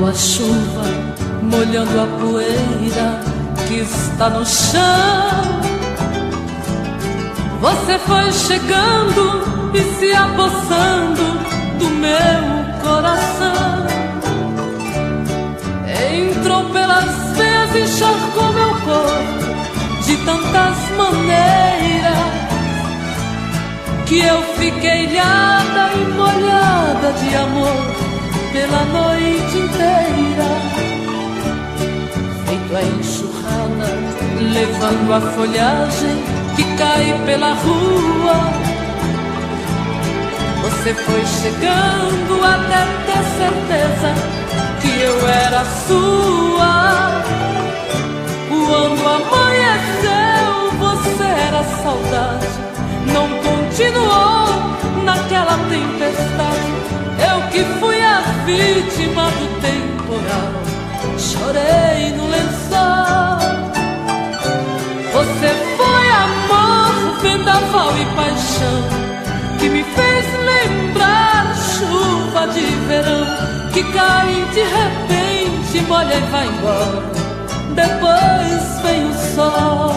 a chuva, molhando a poeira que está no chão. Você foi chegando e se apossando do meu coração. Entrou pelas veias e encharcou meu corpo de tantas maneiras, que eu fiquei ilhada e molhada de amor pela noite inteira. Feito a enxurrada, levando a folhagem que cai pela rua. Você foi chegando até ter certeza que eu era sua. Quando amanheceu, você era saudade, não continuou naquela tempestade. Eu que fui a vítima do temporal, chorei no lençol. Você foi amor, vendaval e paixão, que me fez lembrar chuva de verão, que cai de repente, molha e vai embora, depois vem o sol.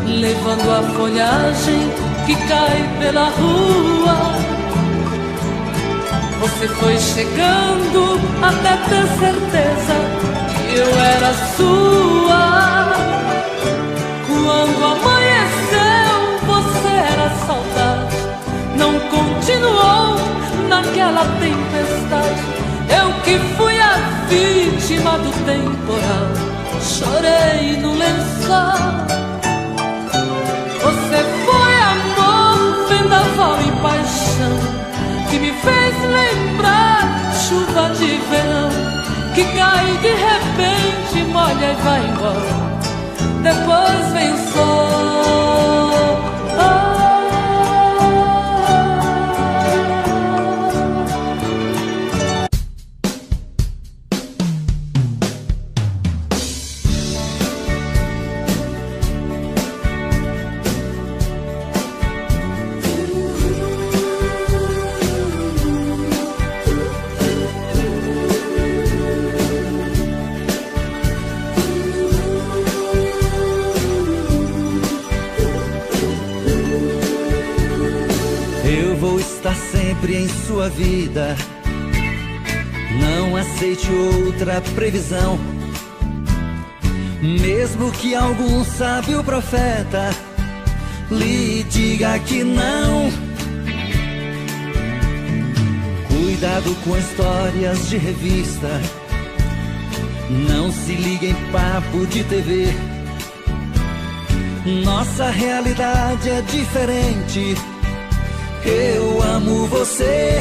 Levando a folhagem que cai pela rua. Você foi chegando até ter certeza que eu era sua. Quando amanheceu, você era saudade, não continuou naquela tempestade. Eu que fui a vítima do temporal, chorei no lençol. Você foi amor, vendaval e paixão, que me fez lembrar chuva de verão, que cai de repente, molha e vai embora, depois vem o sol. Em sua vida, não aceite outra previsão, mesmo que algum sábio profeta lhe diga que não. Cuidado com histórias de revista, não se ligue em papo de TV. Nossa realidade é diferente. Eu amo você.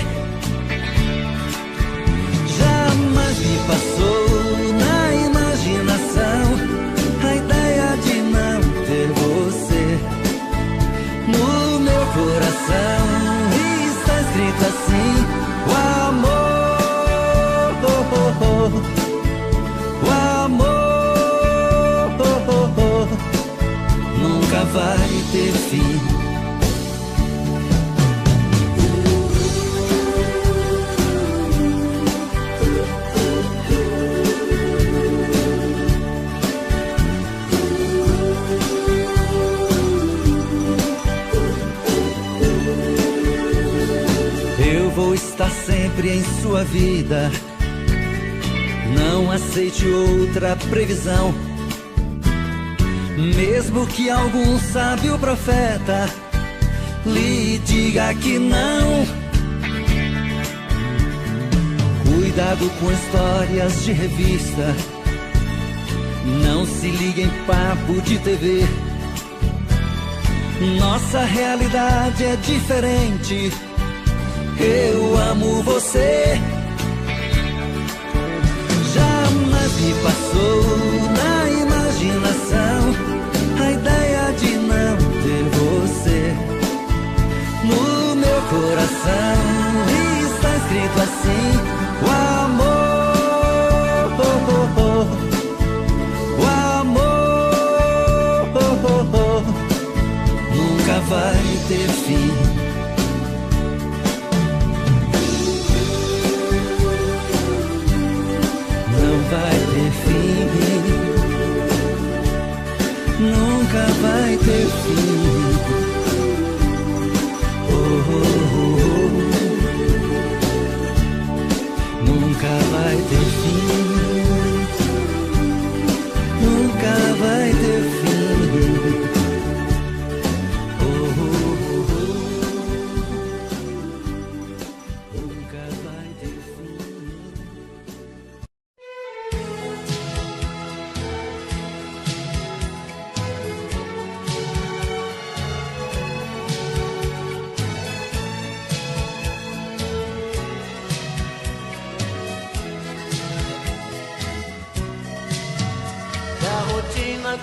Jamais me passou na imaginação a ideia de não ter você. No meu coração está escrito assim: o amor, o amor nunca vai ter fim. Vou estar sempre em sua vida, não aceite outra previsão, mesmo que algum sábio profeta lhe diga que não. Cuidado com histórias de revista, não se ligue em papo de TV. Nossa realidade é diferente. Eu amo você. Jamais me passou na imaginação a ideia de não ter você. No meu coração feito assim. O amor, o amor nunca vai ter fim. Não vai ter fim. Nunca vai ter fim. Nunca vai ter fim. Nunca vai ter fim. Nunca vai ter fim.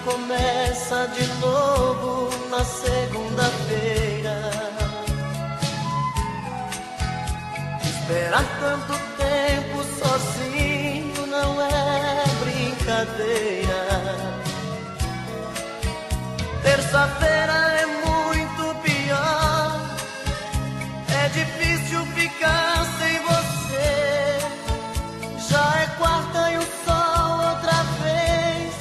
Começa de novo na segunda-feira. Esperar tanto tempo sozinho não é brincadeira. Terça-feira é muito pior. É difícil ficar sem você. Já é quarta e o sol outra vez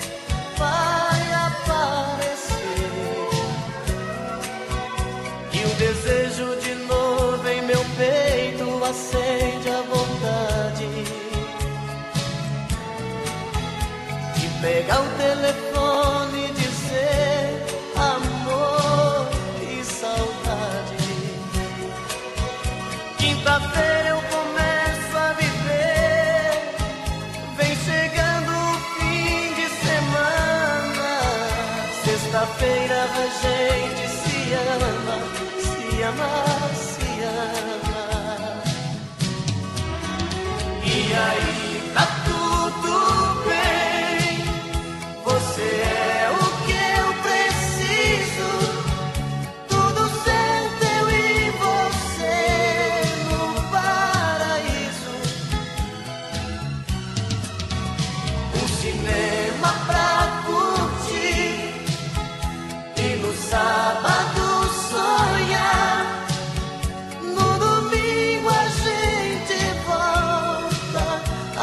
vai aparecer. E o desejo de novo em meu peito acende a vontade de pegar o telefone e dizer amor e saudade. Quinta-feira eu começo a viver, vem chegando o fim de semana. Sexta-feira a gente se ama, se ama, se ama. E aí tá tudo bem, você é o que eu preciso. Tudo certo, eu e você no paraíso. Um cinema pra curtir e no sábado sonhar. No domingo a gente volta a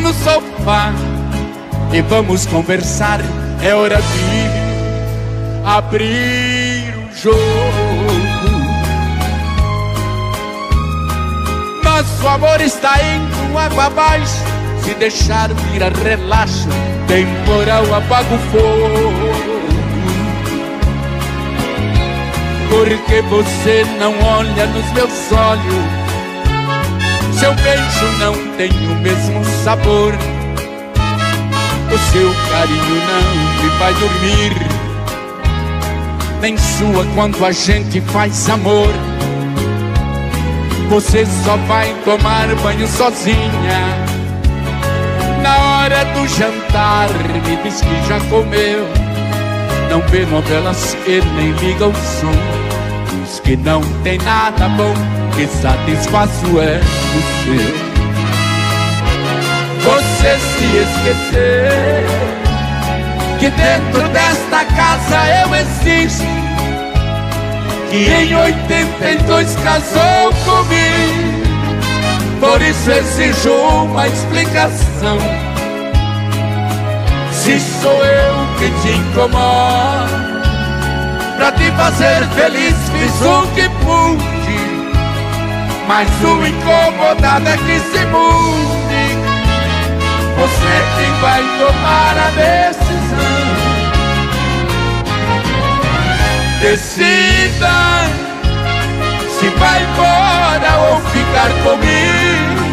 no sofá e vamos conversar. É hora de abrir o jogo. Nosso amor está indo água abaixo. Se deixar virar relaxo, temporal apaga o fogo. Porque você não olha nos meus olhos, seu beijo não tem o mesmo sabor, o seu carinho não me faz dormir, nem sua quando a gente faz amor. Você só vai tomar banho sozinha na hora do jantar, me diz que já comeu. Não vê novelas e nem liga o som, diz que não tem nada bom, que satisfaço é o seu. Você se esqueceu que dentro desta casa eu existo, que em 82 casou comigo. Por isso exijo uma explicação. Se sou eu que te incomodo, pra te fazer feliz fiz o que pude, mas o incomodado é que se mude. Você é quem vai tomar a decisão. Decida se vai embora ou ficar comigo,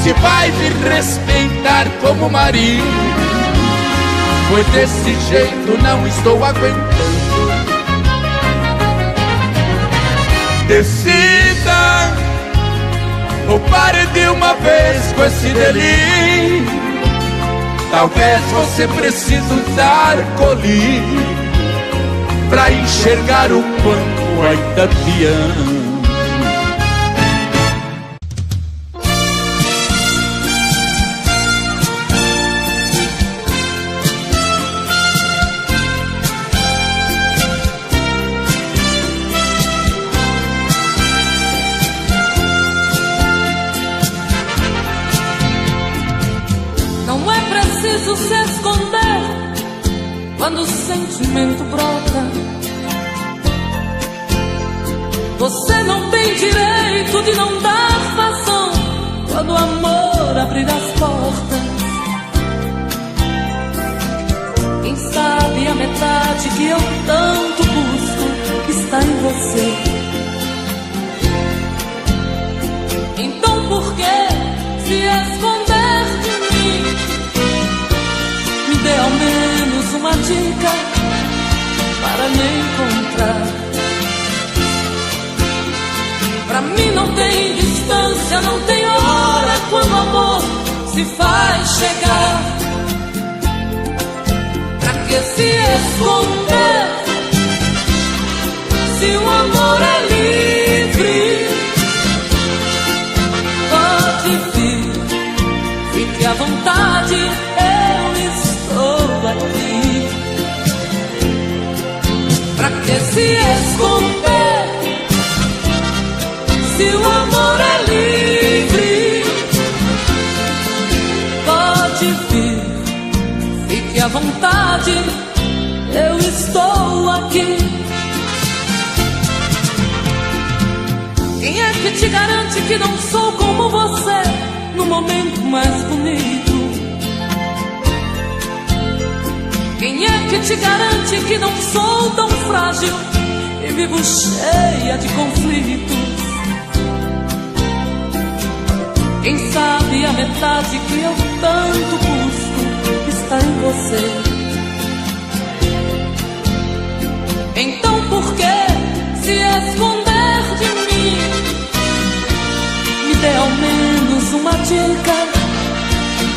se vai me respeitar como marido, pois desse jeito não estou aguentando. Decida ou pare de uma vez com esse delírio. Talvez você precise usar colírio pra enxergar o quanto ainda te amo. Se esconder quando o sentimento brota. Você não tem direito de não dar vazão quando o amor abrir as portas. Quem sabe a metade que eu tanto busco está em você. Então por que se esconder de mim? Me dê ao menos uma dica para me encontrar. Pra mim não tem distância, não tem hora quando o amor se faz chegar. Pra que se esconder se o amor é livre? Pode vir, fique à vontade, eu estou aqui. Pra que se esconder se o amor é livre? Pode vir, fique à vontade, eu estou aqui. Quem é que te garante que não sou como você no momento mais bonito? Quem é que te garante que não sou tão frágil e vivo cheia de conflitos? Quem sabe a metade que eu tanto busco está em você. Então por que se esconder de mim? Me dê ao menos uma dica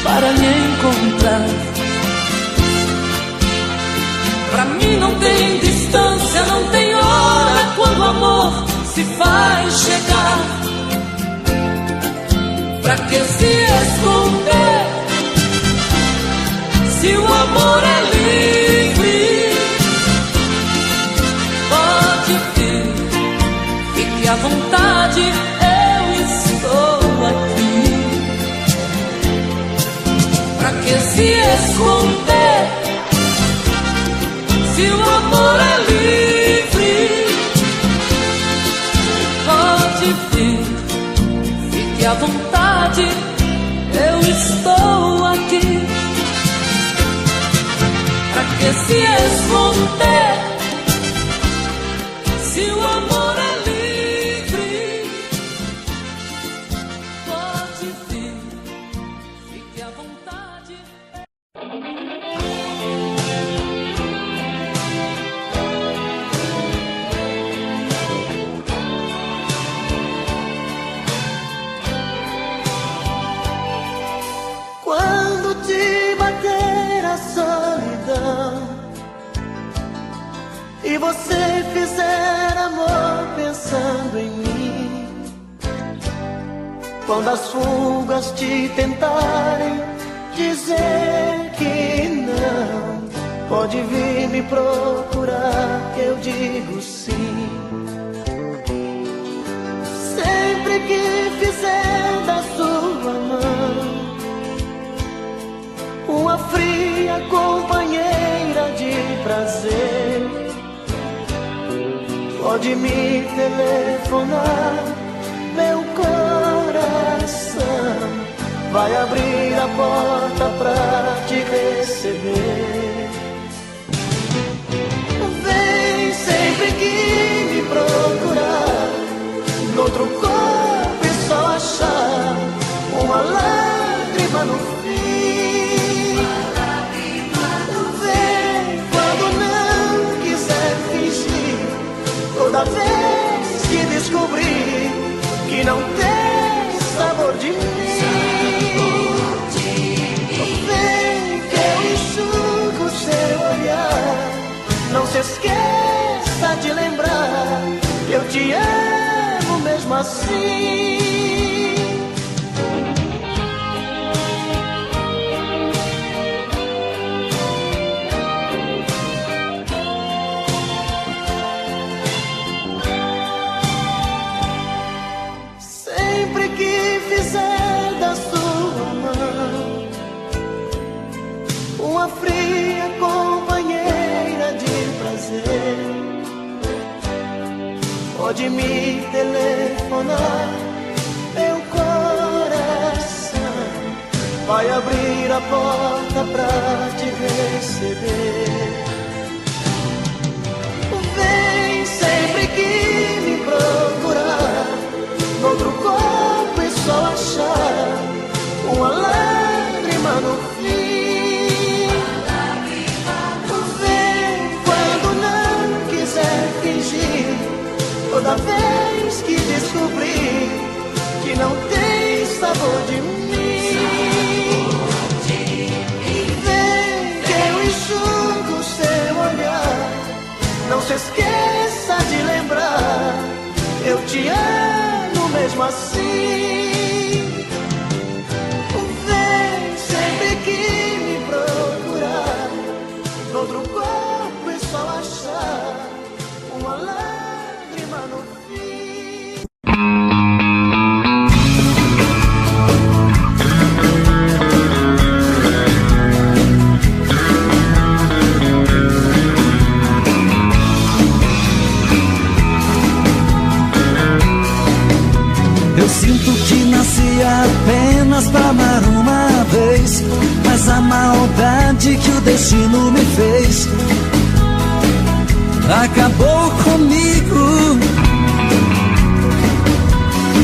para me encontrar. Pra mim não tem distância, não tem hora quando o amor se faz chegar. Pra que se esconder se o amor é livre? Pode vir, fique à vontade, eu estou aqui. que se esconder se o amor é livre? Pode vir, fique à vontade, eu estou aqui. Pra que se esconder se o amor é livre? Pode vir, fique à vontade. Quando te bater a solidão e você fizer amor pensando em mim, quando as fugas te tentarem dizer que não, pode vir me procurar que eu digo sim. Sempre que fizer da sua mão uma fria companheira de prazer, pode me telefonar, meu coração vai abrir a porta pra te receber. Vem sempre que me procurar, noutro corpo e só achar uma lágrima no fim. Vem quando não quiser fingir, toda vez que descobrir que não tem sabor de mim. Vem que eu enxugo seu olhar, não se esqueça de lembrar que eu te amo mesmo assim. Sempre que fizer da sua mão uma fria companheira de prazer, pode me telefonar, meu coração vai abrir a porta pra te receber. Vem sempre que me procurar, noutro corpo e só achar uma lágrima no fim. Vem quando não quiser fingir, toda vez que descobrir que não tem sabor de mim. Vem que eu enxugo seu olhar, não se esqueça de lembrar, eu te amo mesmo assim. Vem sempre que me procurar, noutro corpo e só achar uma lágrima no fim. Eu sinto que nasci apenas pra amar uma vez, mas a maldade que o destino me fez acabou comigo.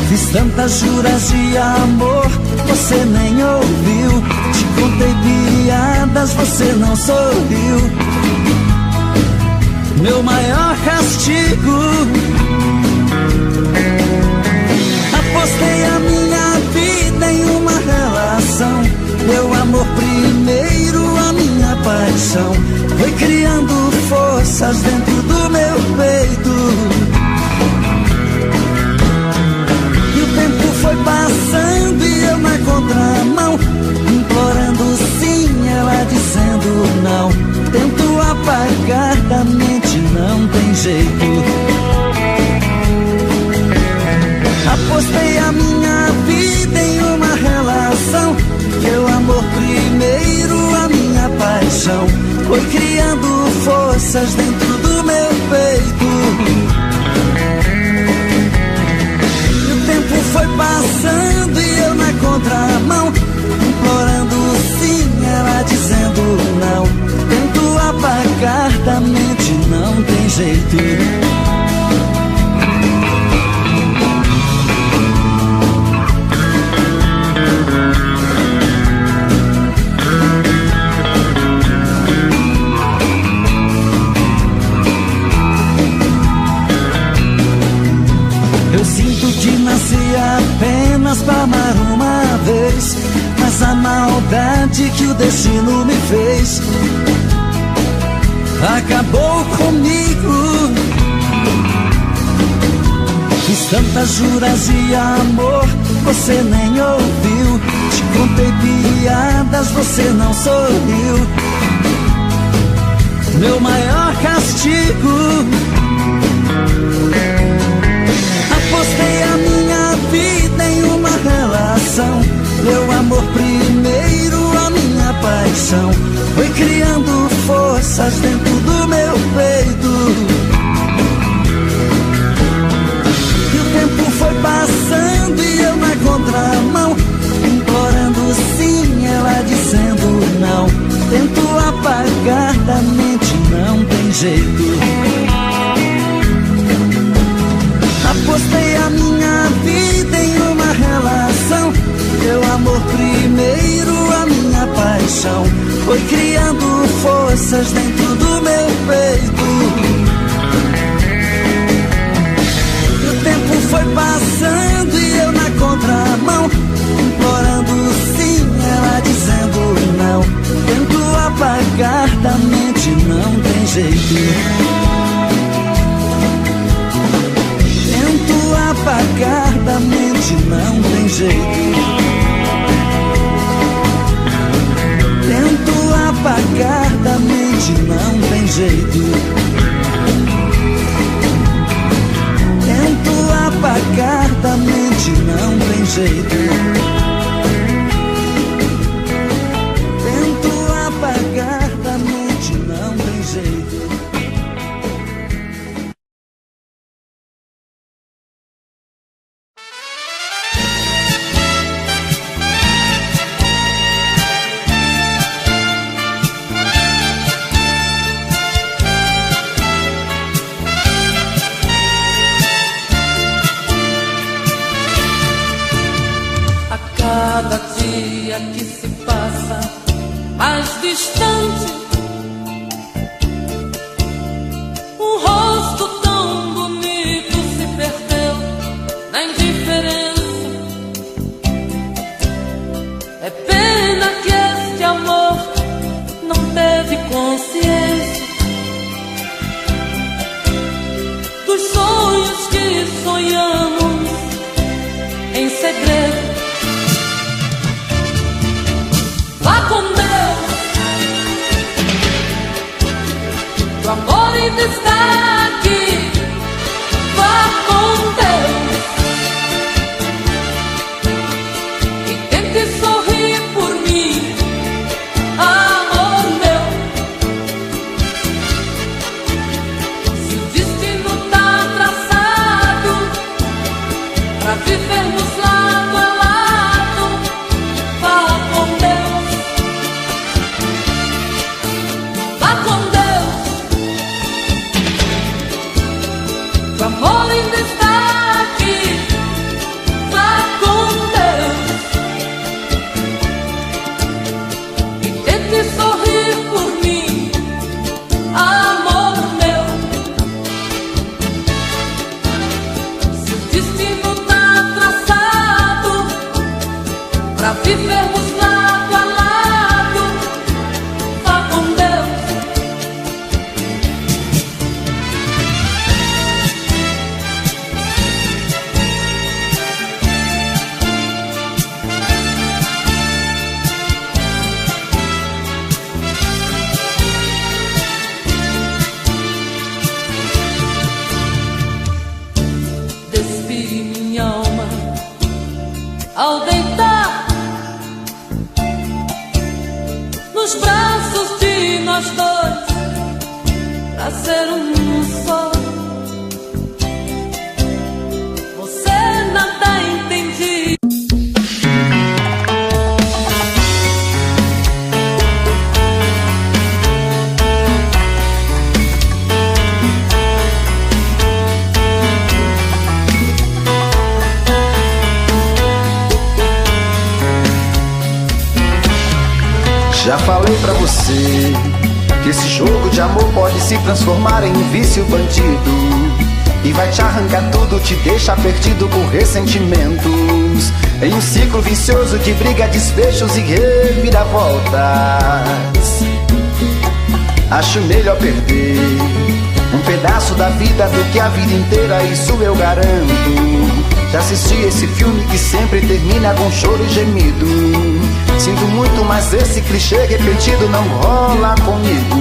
Fiz tantas juras de amor, você nem ouviu. Te contei piadas, você não sorriu. Meu maior castigo, apostei a minha vida em uma relação. Meu amor primeiro, a minha paixão, foi criando forças dentro do meu peito. E o tempo foi passando e eu na contramão, implorando sim, ela dizendo não. Tento apagar da mente, não tem jeito. Apostei a minha vida em uma relação, meu amor primeiro, Eu sinto que nasci apenas pra amar uma vez, mas a maldade que o destino me fez acabou comigo. Fiz tantas juras de amor, você nem ouviu. Te contei piadas, você não sorriu. Meu maior castigo, apostei a minha vida em uma relação. Meu amor primeiro, a minha paixão, foi criando forças dentro do meu peito. E o tempo foi passando e eu na contramão, implorando sim, ela dizendo não. Tento apagar da mente, não tem jeito. Apostei a minha vida em uma relação. Meu amor primeiro, a minha paixão, foi criando forças dentro do meu peito. E o tempo foi passando e eu na contramão, implorando sim, ela dizendo não. Tento apagar da mente, não tem jeito. Apagar da mente, não tem jeito. Tento apagar da mente, não tem jeito. Tento apagar da mente, não tem jeito. Tento apagar da mente, não tem jeito. Cada dia que se passa mais distante, um rosto tão bonito se perdeu na indiferença. É pena que este amor não teve consciência dos sonhos que sonhamos em segredo. Vá com Deus, o amor ainda está aqui. Vá com Deus e tente sorrir por mim, amor meu. Se o destino tá traçado pra vivermos lado a lado, vá com Deus. O amor ainda está aqui. Vá com Deus e tente sorrir por mim, amor meu. Se o destino tá traçado pra vivermos lado a lado, vá com Deus. Despi minha alma ao deitar Já falei pra você que esse jogo de amor pode se transformar em um vício bandido, e vai te arrancar tudo, te deixar perdido com ressentimentos, em um ciclo vicioso de briga, desfechos e reviravoltas. Acho melhor perder um pedaço da vida do que a vida inteira, isso eu garanto. Já assisti esse filme que sempre termina com choro e gemido. Sinto muito, mas esse clichê repetido não rola comigo.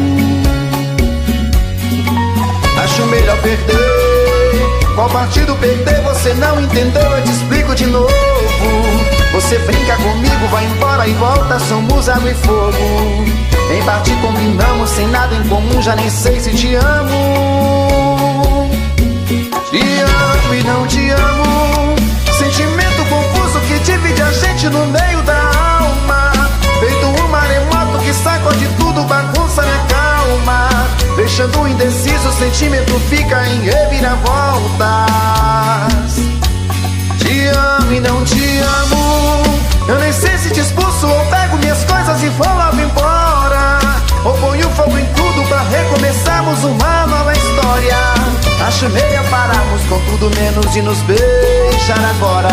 Acho melhor perder. Qual partido perder? Você não entendeu, eu te explico de novo. Você brinca comigo, vai embora e volta, somos água e fogo. Em partir combinamos, sem nada em comum, já nem sei se te amo. Te amo e não te amo, sentimento confuso que divide a gente no meio da alma. Feito um maremoto que sacode tudo, bagunça minha calma. Deixando indeciso, o sentimento fica em reviravoltas. Te amo e não te amo, eu nem sei se te expulso ou pego minhas coisas e vou logo embora, ou ponho fogo em tudo pra recomeçarmos uma nova história. Acho melhor pararmos com tudo menos de nos beijar agora.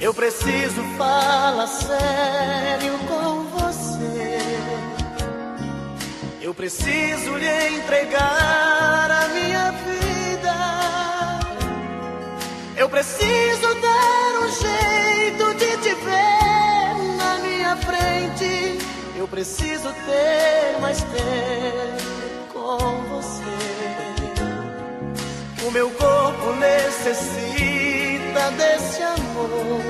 Eu preciso falar sério com você. Eu preciso lhe entregar a minha vida. Eu preciso dar um jeito de te ver na minha frente. Eu preciso ter mais tempo com você. O meu corpo necessita desse amor.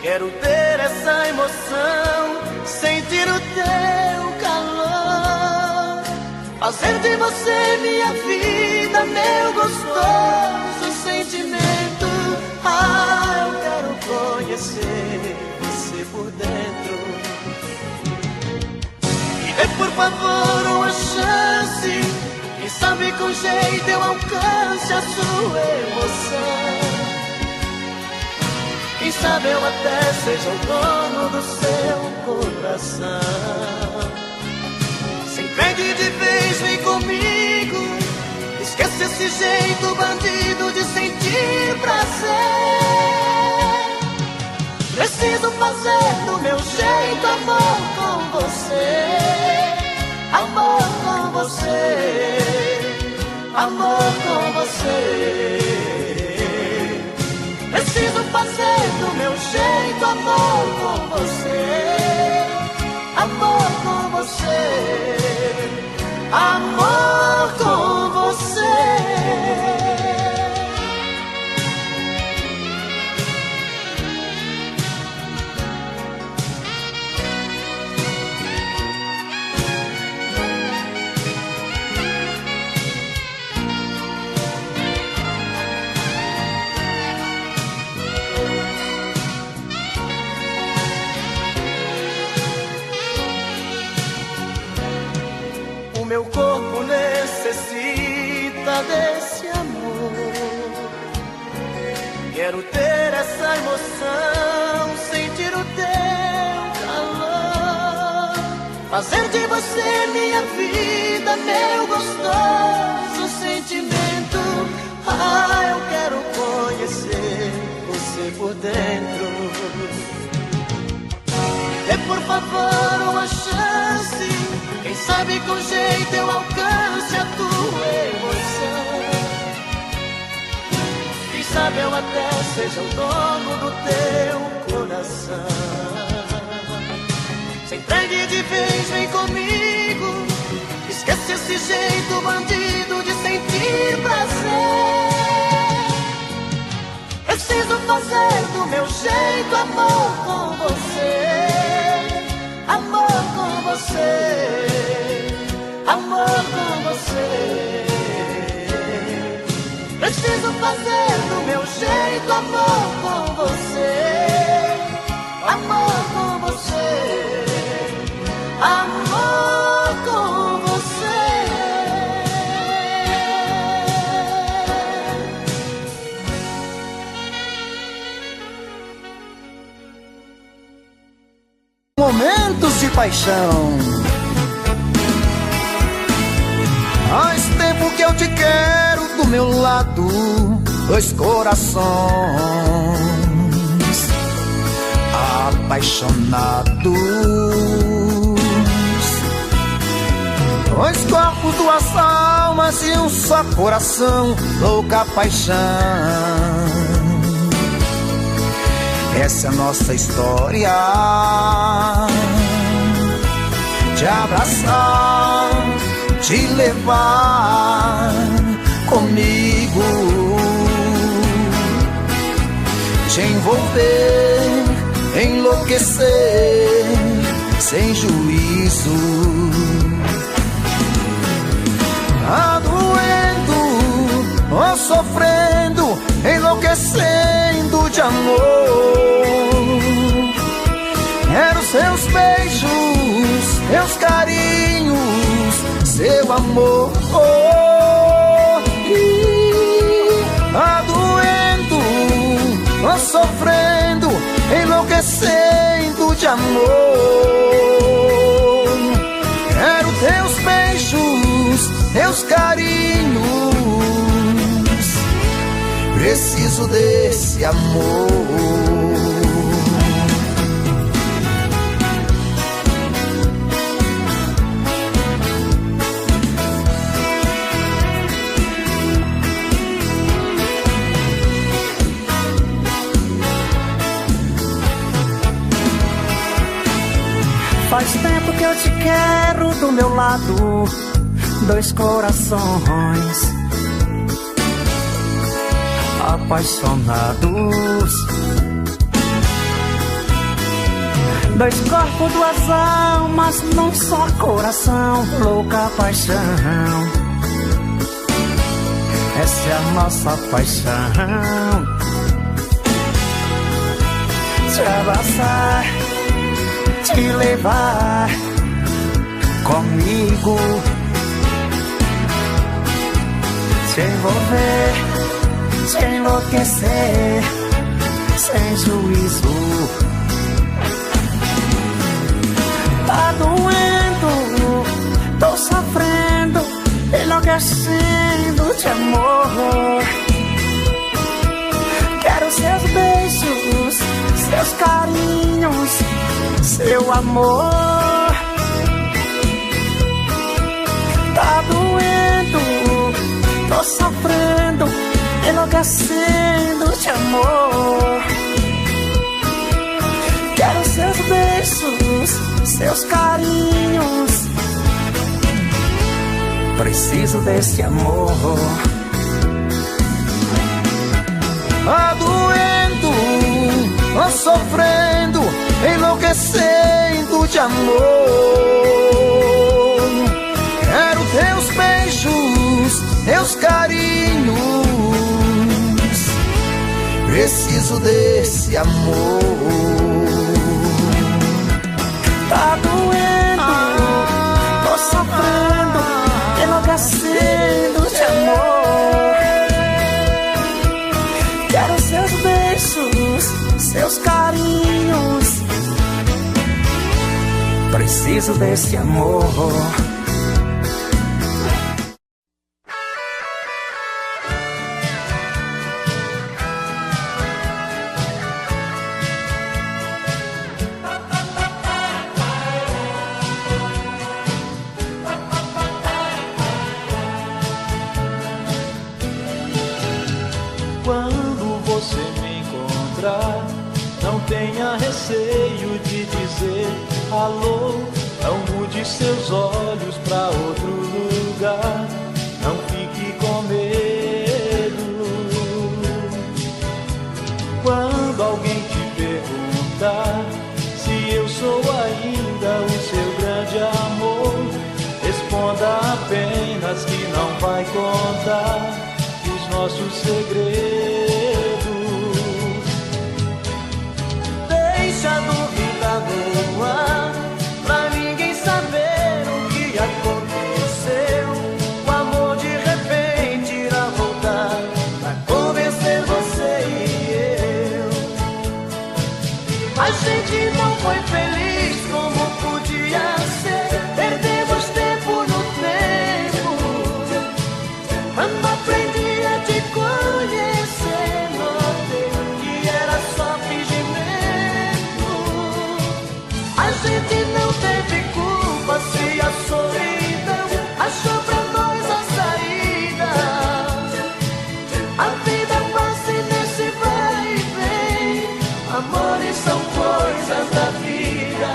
Quero ter essa emoção, sentir o teu calor, fazer de você minha vida, meu gostoso sentimento. Ah, eu quero conhecer você por dentro. Me dê por favor uma chance, quem sabe com jeito eu alcance a sua emoção. Quem sabe eu até seja o dono do seu coração. Se entregue de vez, vem comigo, esqueça esse jeito bandido de sentir prazer. Preciso fazer do meu jeito amor com você. Amor com você. Amor com você. Preciso fazer do meu jeito amor com você. Amor com você. Amor com você. Meu corpo necessita desse amor. Quero ter essa emoção, sentir o teu calor, fazer de você minha vida, meu gostoso sentimento. Ah, eu quero conhecer você por dentro. Dê por favor uma chance, quem sabe com jeito eu alcance a tua emoção. Quem sabe eu até seja o dono do teu coração. Se entregue de fez, vem comigo. Esquece esse jeito bandido de sentir prazer. Preciso fazer do meu jeito amor com você. Amor com você. Amor com você. Preciso fazer do meu jeito amor com você. Amor com você. Amor com você. Momentos de paixão. Faz tempo que eu te quero do meu lado, dois corações apaixonados, dois corpos, duas almas e um só coração, louca paixão. Essa é a nossa história, te abraçar, te levar comigo, te envolver, enlouquecer sem juízo. Tá doendo ou sofrendo, enlouquecendo de amor. Quero seus beijos, seus carinhos, seu amor. Tá doendo ou sofrendo, enlouquecendo de amor. Quero teus beijos, teus carinhos, preciso desse amor. Faz tempo que eu te quero do meu lado, dois corações apaixonados, dois corpos, duas almas num só coração, louca paixão. Essa é a nossa paixão, te abraçar, te levar comigo, te envolver, te enlouquecer sem juízo. Tá doendo, tô sofrendo, enlouquecendo de amor. Quero seus beijos, seus carinhos, seu amor. Tá doendo, tô sofrendo, enlouquecendo de amor. Quero seus beijos, seus carinhos, preciso desse amor. Tá doendo, tô sofrendo, enlouquecendo de amor. Quero teus beijos, teus carinhos, preciso desse amor. Tá doendo, tô sofrendo, enlouquecendo de amor. Quero seus beijos, seus carinhos, preciso desse amor. Quando você me encontrar, não tenha receio de dizer alô, Não mude seus olhos pra outro lugar, não fique com medo. Quando alguém te perguntar se eu sou ainda o seu grande amor, responda apenas que não vai contar os nossos segredos. Deixa a dúvida no ar, pra ninguém saber o que aconteceu. O amor de repente irá voltar pra convencer você e eu. A gente não foi feliz como podia ser, perdemos tempo no tempo. Quando aprendi a te conhecer, notei que era só fingimento. A gente não teve culpa se a solidão achou pra nós a saída. A vida passa nesse vai e vem, amores são coisas da vida.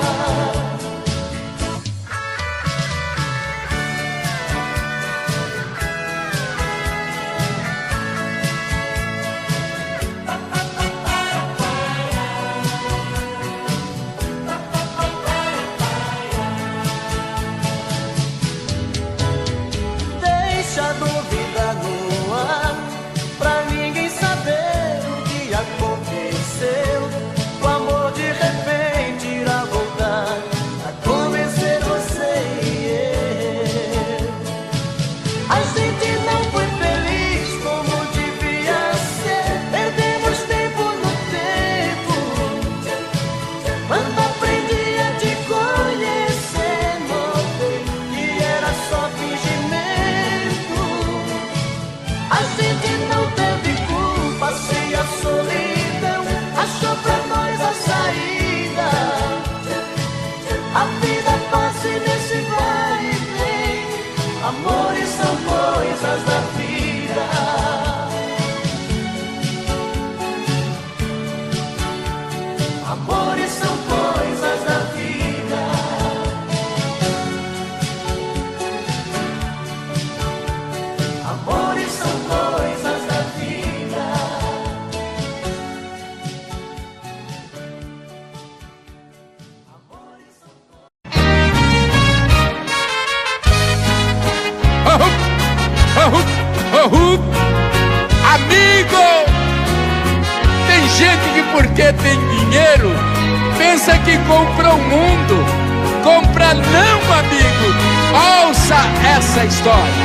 Deixa a dúvida no ar, pra ninguém saber o que aconteceu. O amor de repente irá voltar a convencer você e eu. A gente não foi feliz como devia ser, perdemos tempo no tempo. Quando aprendi a te conhecer, notei que era só fingimento. A gente não teve culpa se a solidão achou pra nós a saída. A vida passa nesse vai e vem, amores são coisas da vida. Amores são coisas da vida. Amores são coisas da vida. Amores são Amigo, tem gente que porque tem dinheiro pensa que compra o mundo. Compra não, amigo. Ouça essa história.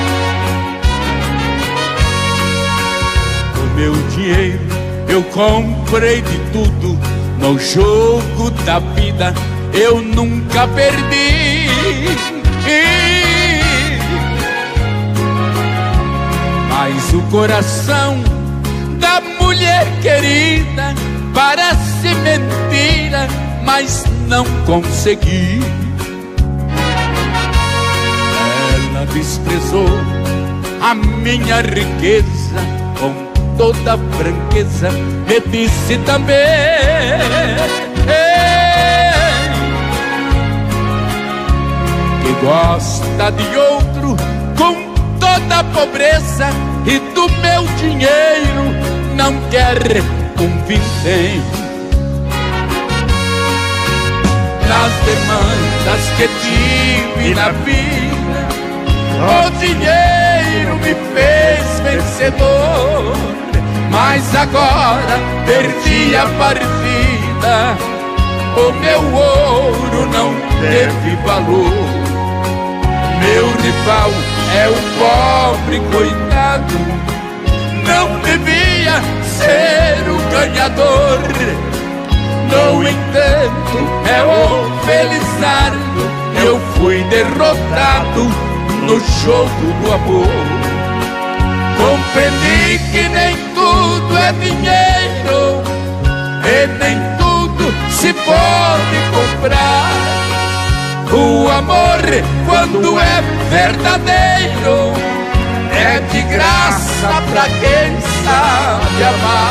Com meu dinheiro eu comprei de tudo. No jogo da vida eu nunca perdi. Mas o coração da mulher querida parece mentira, mas não consegui. Ela desprezou a minha riqueza, com toda franqueza me disse também que gosta de outro com toda a pobreza e do meu dinheiro não quer um vintém. Nas demandas que tive na vida, o dinheiro me fez vencedor. Mas agora perdi a partida, o meu ouro não teve valor. Meu rival é o pobre coitado, não devia ser o ganhador. No entanto, é o Felizardo, eu fui derrotado no jogo do amor. Compreendi que nem tudo é dinheiro e nem tudo se pode comprar. O amor, quando é verdadeiro, é de graça pra quem sabe amar.